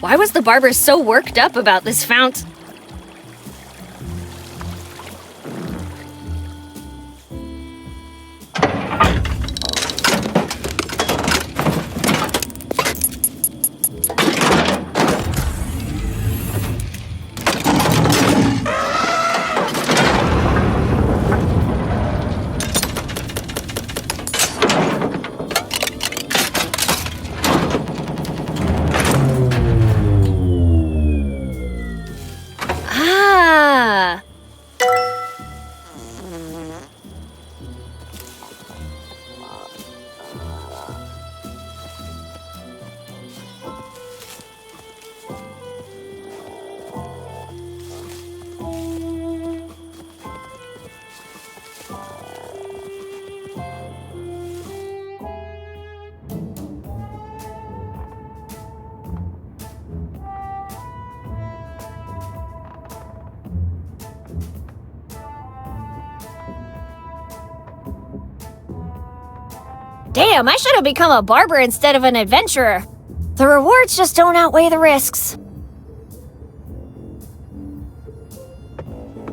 Why was the barber so worked up about this fount? Damn, I should have become a barber instead of an adventurer. The rewards just don't outweigh the risks.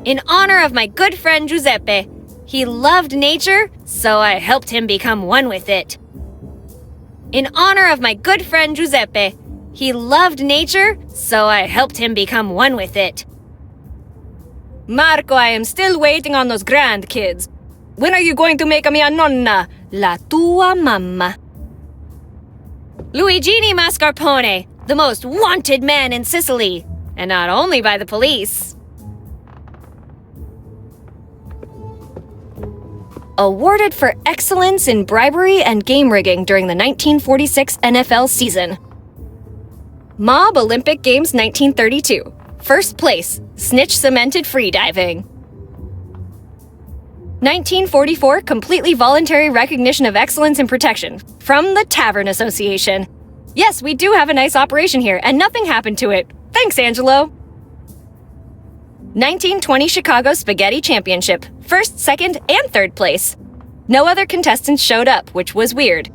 In honor of my good friend Giuseppe, he loved nature, so I helped him become one with it. In honor of my good friend Giuseppe, he loved nature, so I helped him become one with it. Marco, I am still waiting on those grandkids. When are you going to make mia nonna, la tua mamma? Luigini Mascarpone, the most wanted man in Sicily, and not only by the police. Awarded for excellence in bribery and game rigging during the 1946 NFL season. Mob Olympic Games 1932. First place, snitch cemented freediving. 1944 completely voluntary recognition of excellence and protection from the Tavern Association. Yes, we do have a nice operation here, and nothing happened to it. Thanks, Angelo. 1920 Chicago Spaghetti Championship. First, second, and third place. No other contestants showed up, which was weird.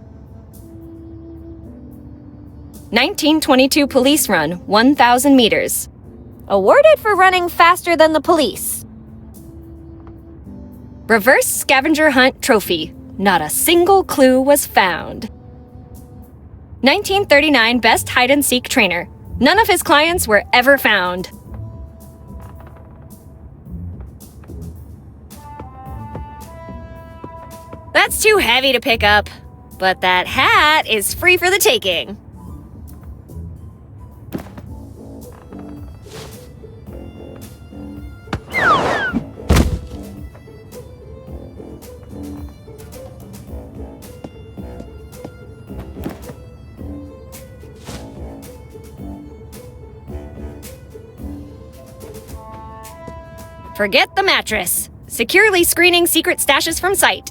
1922 Police Run, 1,000 meters. Awarded for running faster than the police. Reverse scavenger hunt trophy. Not a single clue was found. 1939 Best Hide-and-Seek Trainer. None of his clients were ever found. That's too heavy to pick up, but that hat is free for the taking. Forget the mattress. Securely screening secret stashes from sight.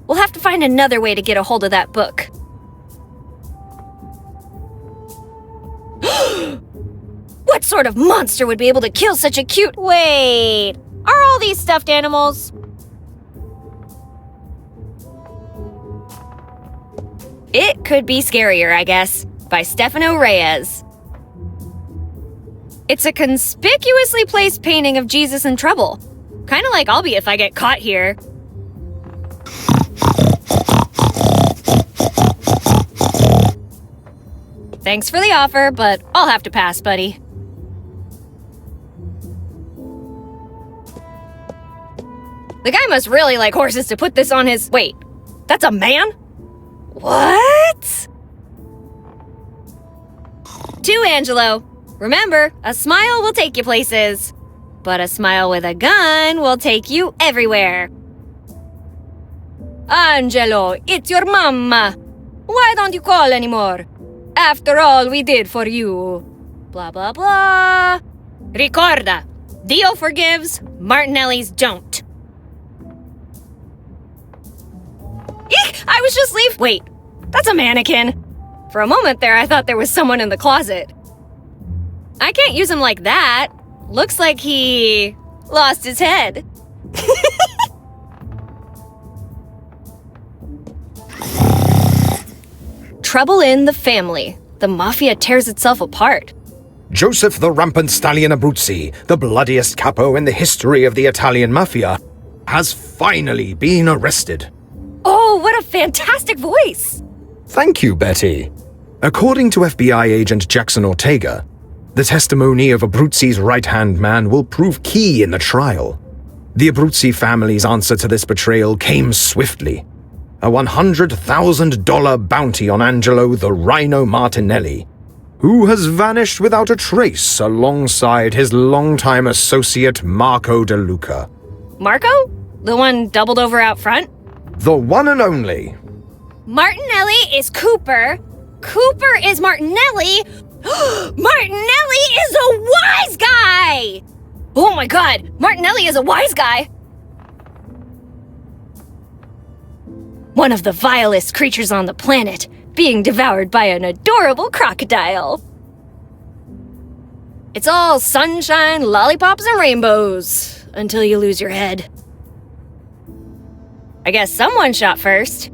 We'll have to find another way to get a hold of that book. What sort of monster would be able to kill such a cute— Wait, are all these stuffed animals? It Could Be Scarier, I guess, by Stefano Reyes. It's a conspicuously placed painting of Jesus in trouble. Kinda like I'll be if I get caught here. Thanks for the offer, but I'll have to pass, buddy. The guy must really like horses to put this on his— Wait, that's a man? What? To Angelo. Remember, a smile will take you places. But a smile with a gun will take you everywhere. Angelo, it's your mamma. Why don't you call anymore? After all we did for you. Blah, blah, blah. Ricorda, Dio forgives, Martinellis don't. Eek! I was just leaving— Wait, that's a mannequin. For a moment there, I thought there was someone in the closet. I can't use him like that. Looks like he lost his head. trouble in the family. The mafia tears itself apart. Joseph the Rampant Stallion Abruzzi, the bloodiest capo in the history of the Italian mafia, has finally been arrested. Oh, what a fantastic voice! Thank you, Betty. According to FBI agent Jackson Ortega, the testimony of Abruzzi's right-hand man will prove key in the trial. The Abruzzi family's answer to this betrayal came swiftly. A $100,000 bounty on Angelo the Rhino Martinelli, who has vanished without a trace alongside his longtime associate Marco De Luca. Marco? The one doubled over out front? The one and only. Martinelli is Cooper. Cooper is Martinelli. Martinelli is a wise guy! Oh my god, Martinelli is a wise guy! One of the vilest creatures on the planet, being devoured by an adorable crocodile. It's all sunshine, lollipops, and rainbows, until you lose your head. I guess someone shot first.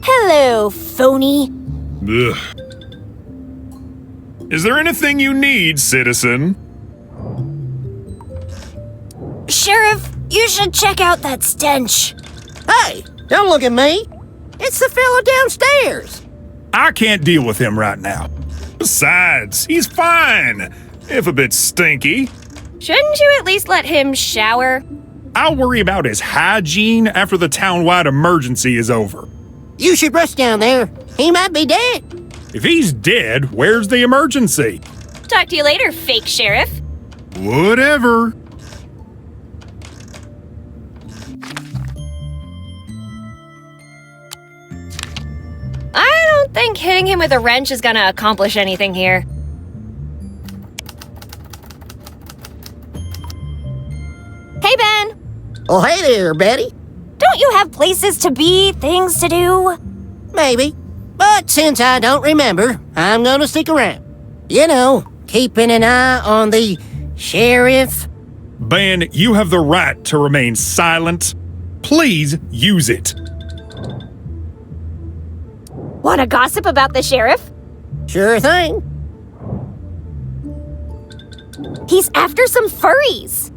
Hello, phony. Ugh. Is there anything you need, citizen? Sheriff, you should check out that stench. Hey, don't look at me. It's the fella downstairs. I can't deal with him right now. Besides, he's fine, if a bit stinky. Shouldn't you at least let him shower? I'll worry about his hygiene after the town-wide emergency is over. You should rush down there. He might be dead. If he's dead, where's the emergency? Talk to you later, fake sheriff. Whatever. I don't think hitting him with a wrench is gonna accomplish anything here. Hey, Ben! Oh, hey there, Betty. Don't you have places to be, things to do? Maybe. But since I don't remember, I'm gonna stick around. You know, keeping an eye on the sheriff. Ben, you have the right to remain silent. Please use it. Wanna gossip about the sheriff? Sure thing. He's after some furries.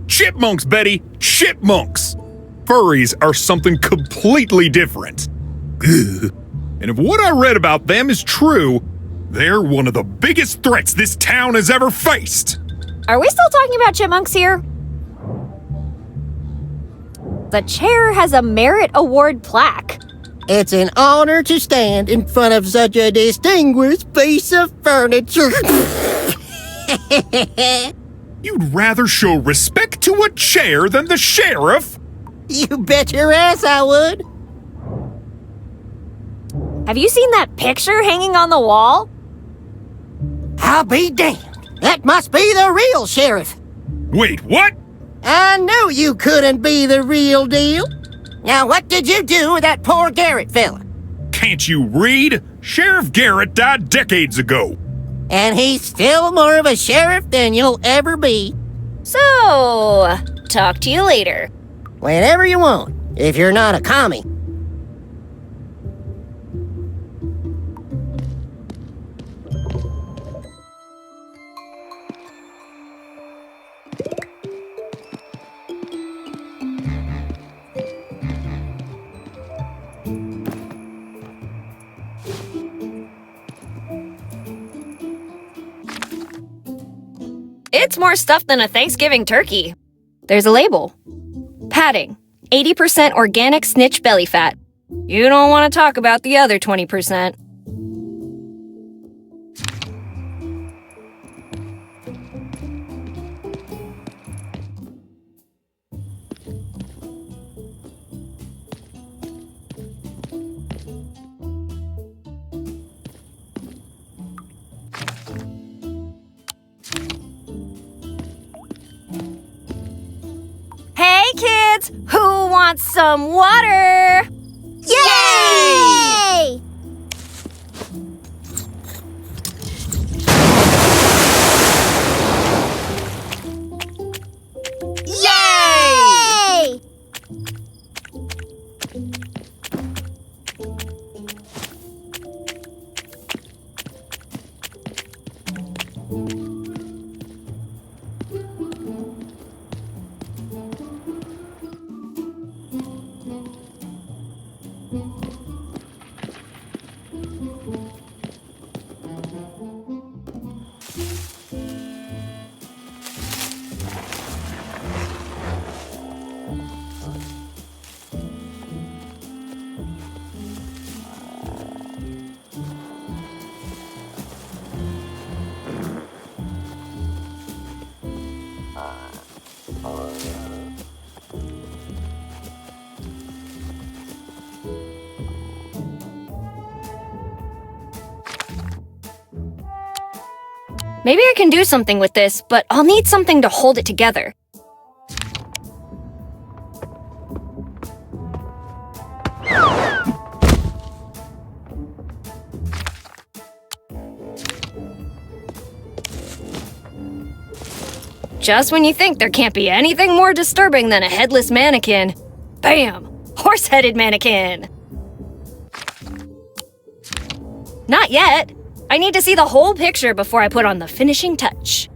Chipmunks, Betty! Chipmunks! Furries are something completely different. Ugh. And if what I read about them is true, they're one of the biggest threats this town has ever faced. Are we still talking about chipmunks here? The chair has a merit award plaque. It's an honor to stand in front of such a distinguished piece of furniture. You'd rather show respect to a chair than the sheriff? You bet your ass I would. Have you seen that picture hanging on the wall? I'll be damned. That must be the real sheriff. Wait, what? I knew you couldn't be the real deal. Now, what did you do with that poor Garrett fella? Can't you read? Sheriff Garrett died decades ago. And he's still more of a sheriff than you'll ever be. So, talk to you later. Whenever you want, if you're not a commie. It's more stuff than a Thanksgiving turkey. There's a label. Padding. 80% organic snitch belly fat. You don't want to talk about the other 20%. Hey kids, who wants some water? Yay! Yay! Maybe I can do something with this, but I'll need something to hold it together. Just when you think there can't be anything more disturbing than a headless mannequin, bam! Horse-headed mannequin! Not yet! I need to see the whole picture before I put on the finishing touch.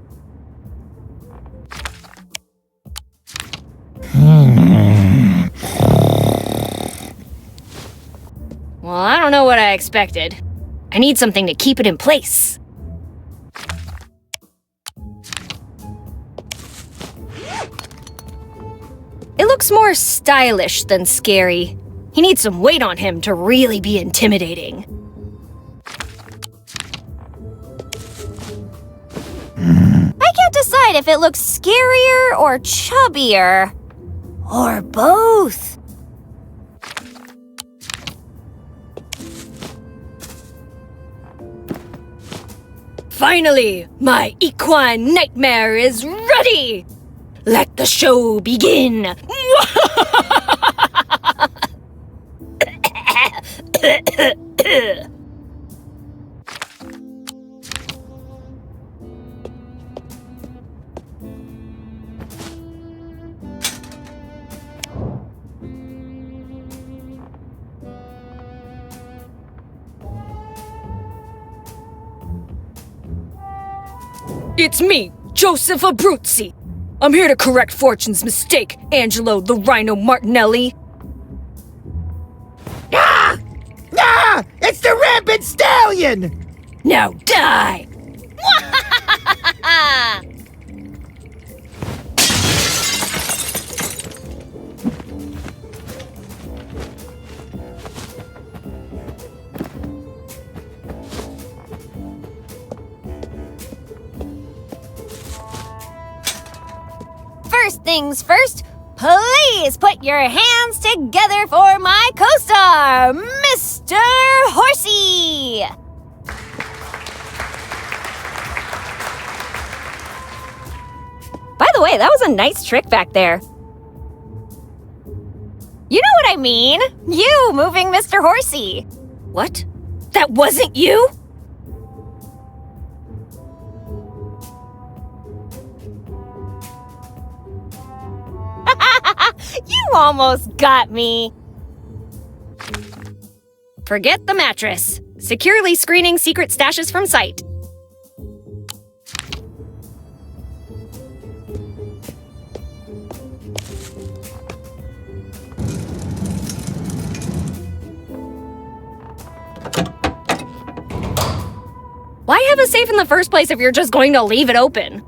Well, I don't know what I expected. I need something to keep it in place. It looks more stylish than scary. He needs some weight on him to really be intimidating. I can't decide if it looks scarier or chubbier. Or both. Finally, my equine nightmare is ready! Let the show begin! It's me, Joseph Abruzzi. I'm here to correct Fortune's mistake, Angelo the Rhino Martinelli. Ah! Ah! It's the rampant stallion! Now die! First things first, please put your hands together for my co-star, Mr. Horsey! By the way, that was a nice trick back there. You know what I mean? You moving Mr. Horsey. What? That wasn't you? You almost got me. Forget the mattress. Securely screening secret stashes from sight. Why have a safe in the first place if you're just going to leave it open?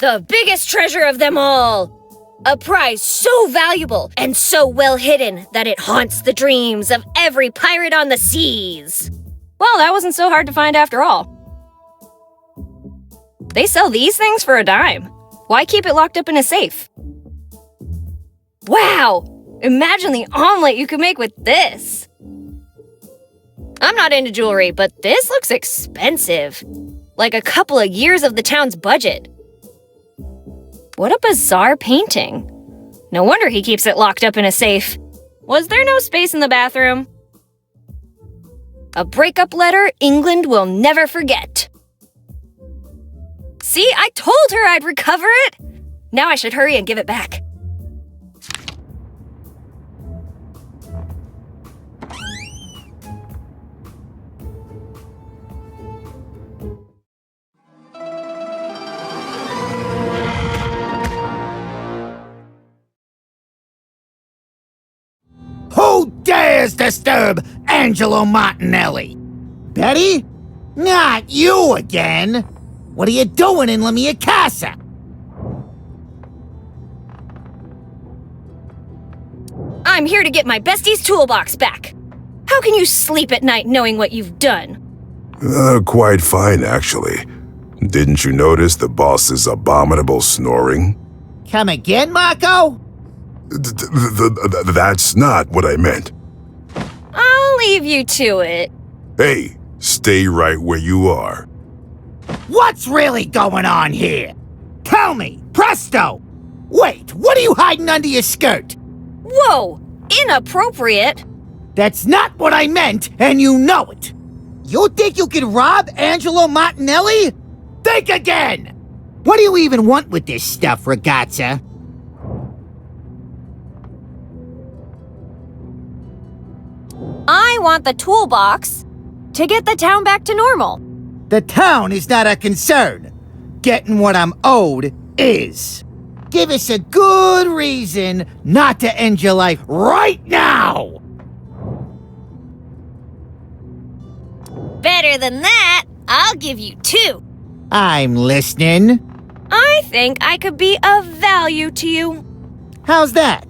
The biggest treasure of them all! A prize so valuable and so well hidden that it haunts the dreams of every pirate on the seas. Well, that wasn't so hard to find after all. They sell these things for a dime. Why keep it locked up in a safe? Wow! Imagine the omelet you could make with this. I'm not into jewelry, but this looks expensive. Like a couple of years of the town's budget. What a bizarre painting. No wonder he keeps it locked up in a safe. Was there no space in the bathroom? A breakup letter England will never forget. See, I told her I'd recover it. Now I should hurry and give it back. Who dares disturb Angelo Martinelli? Betty? Not you again! What are you doing in La Mia Casa? I'm here to get my bestie's toolbox back. How can you sleep at night knowing what you've done? Quite fine, actually. Didn't you notice the boss's abominable snoring? Come again, Marco? That's not what I meant. I'll leave you to it. Hey, stay right where you are. What's really going on here? Tell me, presto! Wait, what are you hiding under your skirt? Whoa! Inappropriate! That's not what I meant, and you know it! You think you can rob Angelo Martinelli? Think again! What do you even want with this stuff, ragazza? I want the toolbox to get the town back to normal. The town is not a concern. Getting what I'm owed is. Give us a good reason not to end your life right now! Better than that, I'll give you 2. I'm listening. I think I could be of value to you. How's that?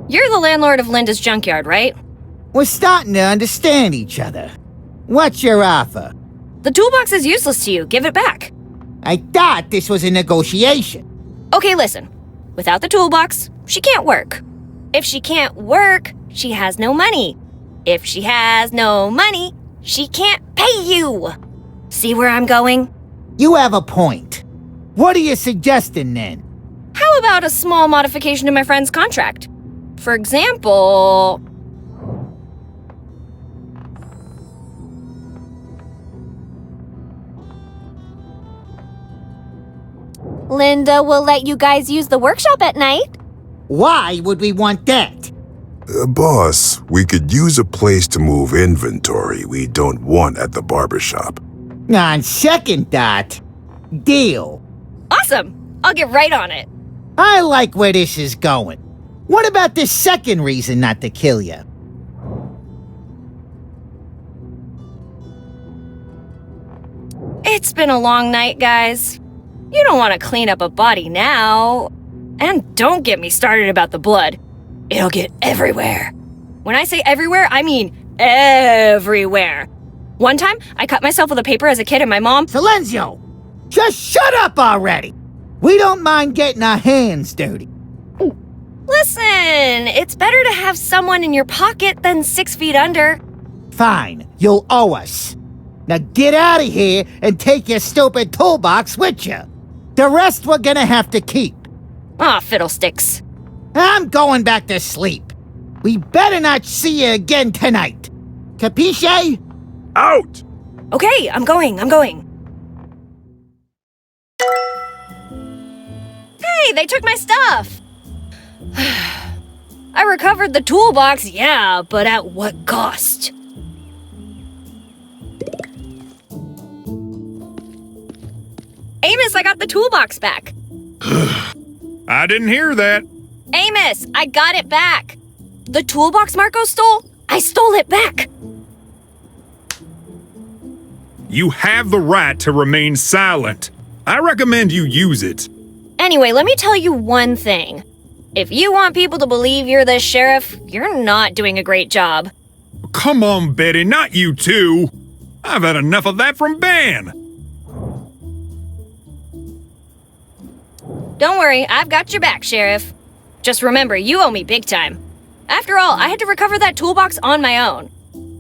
You're the landlord of Linda's junkyard, right? We're starting to understand each other. What's your offer? The toolbox is useless to you. Give it back. I thought this was a negotiation. Okay, listen. Without the toolbox, she can't work. If she can't work, she has no money. If she has no money, she can't pay you. See where I'm going? You have a point. What are you suggesting then? How about a small modification to my friend's contract? For example... Linda will let you guys use the workshop at night. Why would we want that? Boss, we could use a place to move inventory we don't want at the barbershop. On second thought, deal. Awesome! I'll get right on it. I like where this is going. What about this second reason not to kill you? It's been a long night, guys. You don't want to clean up a body now. And don't get me started about the blood. It'll get everywhere. When I say everywhere, I mean everywhere. One time, I cut myself with a paper as a kid and my mom... Silenzio! Just shut up already! We don't mind getting our hands dirty. Listen, it's better to have someone in your pocket than 6 feet under. Fine, you'll owe us. Now get out of here and take your stupid toolbox with you. The rest we're gonna have to keep. Aw, fiddlesticks. I'm going back to sleep. We better not see you again tonight. Capisce? Out! Okay, I'm going. Hey, they took my stuff! I recovered the toolbox, yeah, but at what cost? Amos, I got the toolbox back. I didn't hear that. Amos, I got it back. The toolbox Marco stole, I stole it back. You have the right to remain silent. I recommend you use it. Anyway, let me tell you one thing. If you want people to believe you're the sheriff, you're not doing a great job. Come on, Betty, not you too. I've had enough of that from Ben. Don't worry, I've got your back, Sheriff. Just remember, you owe me big time. After all, I had to recover that toolbox on my own.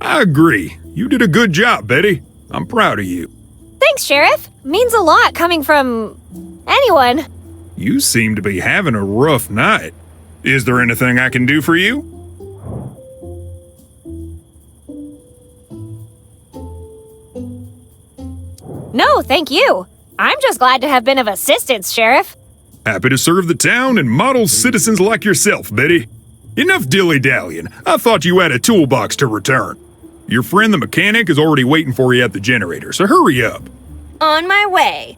I agree. You did a good job, Betty. I'm proud of you. Thanks, Sheriff. Means a lot coming from anyone. You seem to be having a rough night. Is there anything I can do for you? No, thank you. I'm just glad to have been of assistance, Sheriff. Happy to serve the town and model citizens like yourself, Betty. Enough dilly-dallying. I thought you had a toolbox to return. Your friend the mechanic is already waiting for you at the generator, so hurry up. On my way.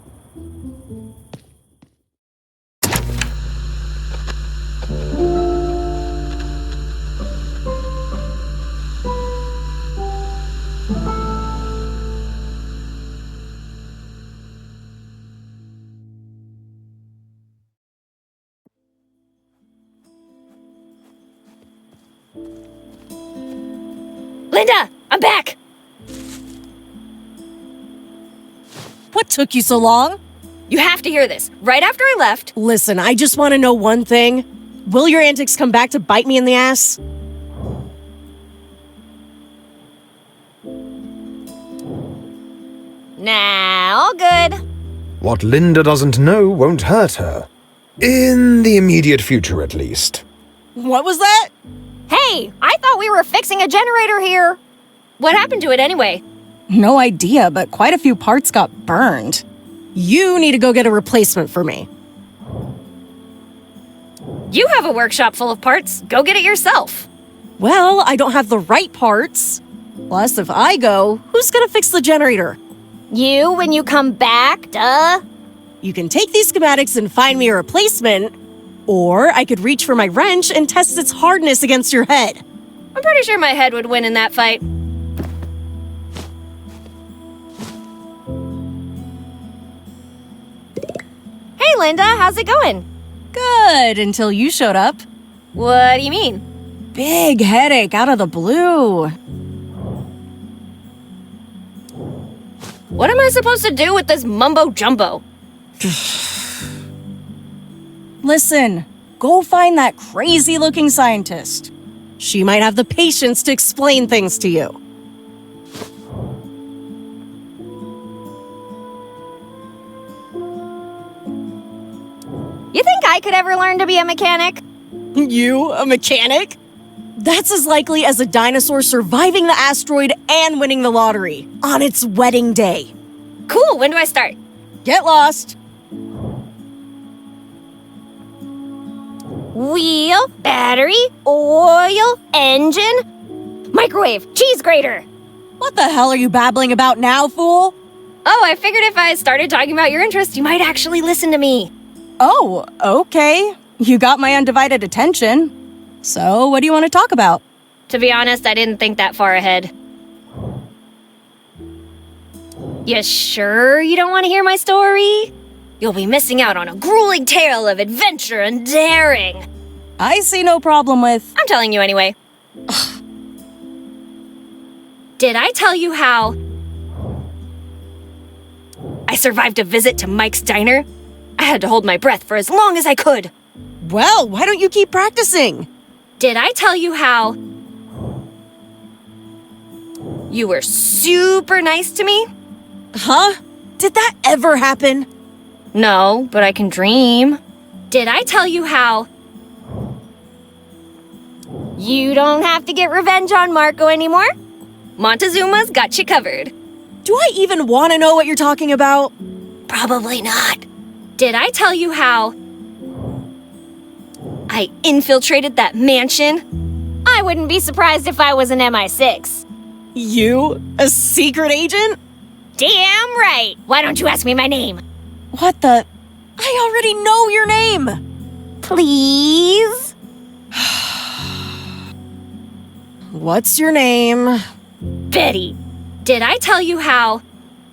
Linda, I'm back! What took you so long? You have to hear this. Right after I left, Listen, I just want to know one thing. Will your antics come back to bite me in the ass? Nah, all good. What Linda doesn't know won't hurt her. In the immediate future, at least. What was that? Hey, I thought we were fixing a generator here. what happened to it anyway? No idea, but quite a few parts got burned. You need to go get a replacement for me. You have a workshop full of parts. Go get it yourself. Well, I don't have the right parts. Plus, if I go, who's gonna fix the generator? You when you come back, duh. You can take these schematics and find me a replacement, or I could reach for my wrench and test its hardness against your head. I'm pretty sure my head would win in that fight. Hey, Linda, how's it going? Good, until you showed up. What do you mean? Big headache out of the blue. What am I supposed to do with this mumbo jumbo? Listen, go find that crazy looking scientist. She might have the patience to explain things to you. You think I could ever learn to be a mechanic? You, a mechanic? That's as likely as a dinosaur surviving the asteroid and winning the lottery on its wedding day. Cool, when do I start? Get lost. Wheel, battery, oil, engine, microwave, cheese grater. What the hell are you babbling about now, fool? Oh, I figured if I started talking about your interest, you might actually listen to me. Oh, okay. You got my undivided attention. So, what do you want to talk about? To be honest, I didn't think that far ahead. You sure you don't want to hear my story? You'll be missing out on a grueling tale of adventure and daring. I see no problem with... I'm telling you anyway. Did I tell you how I survived a visit to Mike's Diner? I had to hold my breath for as long as I could. Well, why don't you keep practicing? Did I tell you how you were super nice to me? Huh? Did that ever happen? No, but I can dream. Did I tell you how You don't have to get revenge on Marco anymore. Montezuma's got you covered? Do I even want to know what you're talking about? Probably not. Did I tell you how I infiltrated that mansion? I wouldn't be surprised if I was an MI6. You? A secret agent? Damn right. Why don't you ask me my name? What the... I already know your name! Please? What's your name? Betty, did I tell you how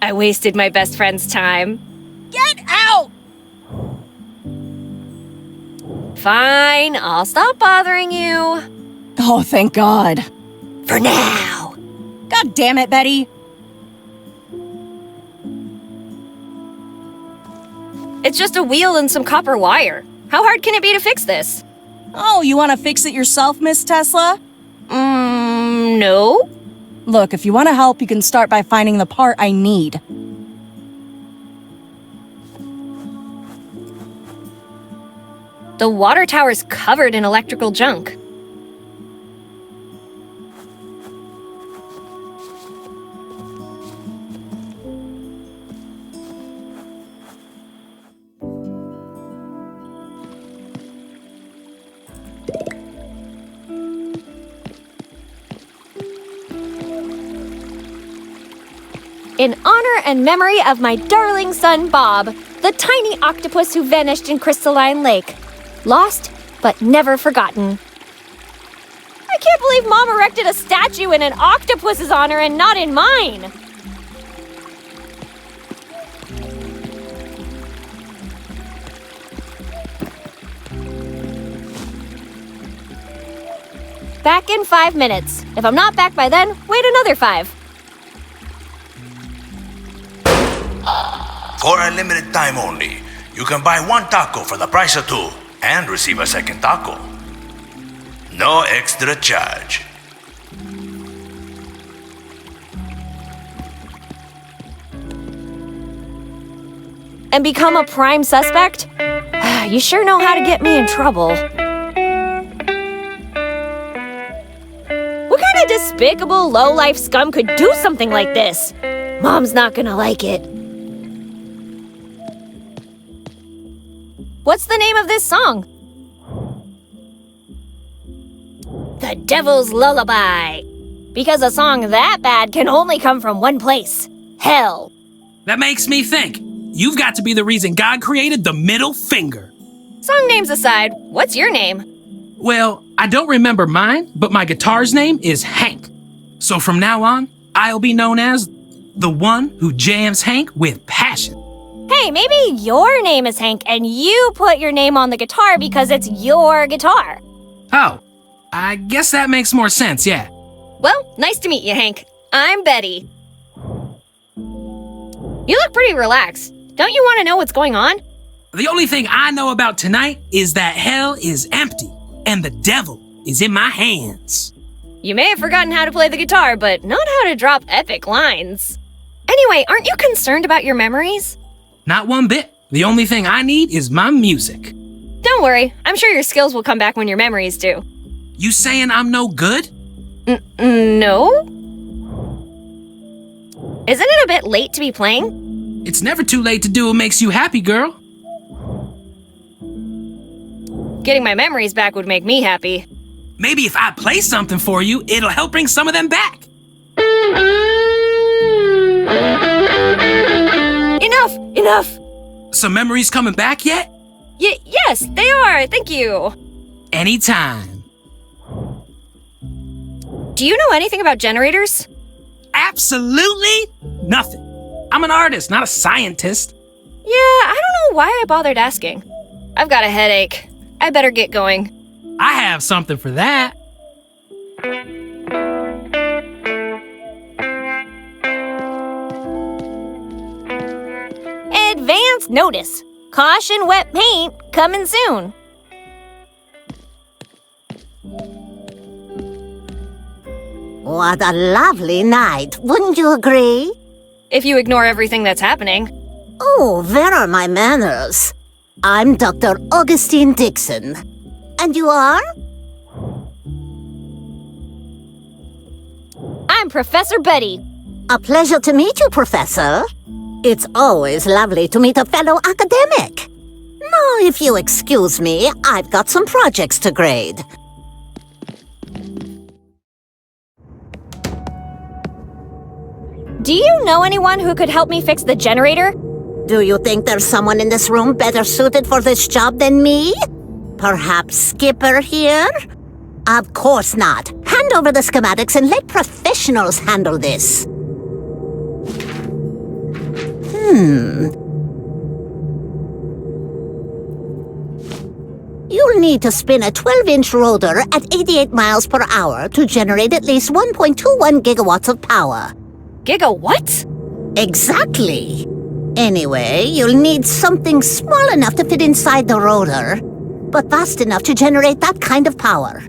I wasted my best friend's time? Get out! Fine, I'll stop bothering you. Oh, thank God. For now. God damn it, Betty. It's just a wheel and some copper wire. How hard can it be to fix this? Oh, you want to fix it yourself, Miss Tesla? No. Look, if you want to help, you can start by finding the part I need. The water tower's covered in electrical junk. In honor and memory of my darling son Bob, the tiny octopus who vanished in Crystalline Lake. Lost, but never forgotten. I can't believe Mom erected a statue in an octopus's honor and not in mine. Back in 5 minutes. If I'm not back by then, wait another 5. For a limited time only, you can buy 1 taco for the price of 2 and receive a second taco. No extra charge. And become a prime suspect? You sure know how to get me in trouble. What kind of despicable, low-life scum could do something like this? Mom's not gonna like it. What's the name of this song? The Devil's Lullaby. Because a song that bad can only come from one place. Hell. That makes me think. You've got to be the reason God created the middle finger. Song names aside, what's your name? Well, I don't remember mine, but my guitar's name is Hank. So from now on, I'll be known as the one who jams Hank with passion. Hey, maybe your name is Hank and you put your name on the guitar because it's your guitar. Oh, I guess that makes more sense, yeah. Well, nice to meet you, Hank. I'm Betty. You look pretty relaxed. Don't you want to know what's going on? The only thing I know about tonight is that hell is empty and the devil is in my hands. You may have forgotten how to play the guitar, but not how to drop epic lines. Anyway, aren't you concerned about your memories? Not one bit. The only thing I need is my music. Don't worry. I'm sure your skills will come back when your memories do. You saying I'm no good? No? Isn't it a bit late to be playing? It's never too late to do what makes you happy, girl. Getting my memories back would make me happy. Maybe if I play something for you, it'll help bring some of them back. Enough! Some memories coming back yet? Yes, they are, thank you. Anytime. Do you know anything about generators? Absolutely nothing. I'm an artist, not a scientist. Yeah, I don't know why I bothered asking. I've got a headache. I better get going. I have something for that. Advance notice. Caution wet paint coming soon. What a lovely night, wouldn't you agree? If you ignore everything that's happening. Oh, where are my manners? I'm Dr. Augustine Dixon. And you are? I'm Professor Betty. A pleasure to meet you, Professor. It's always lovely to meet a fellow academic. Now, if you excuse me, I've got some projects to grade. Do you know anyone who could help me fix the generator? Do you think there's someone in this room better suited for this job than me? Perhaps Skipper here? Of course not. Hand over the schematics and let professionals handle this. You'll need to spin a 12-inch rotor at 88 miles per hour to generate at least 1.21 gigawatts of power. Gigawatt? Exactly. Anyway, you'll need something small enough to fit inside the rotor, but fast enough to generate that kind of power.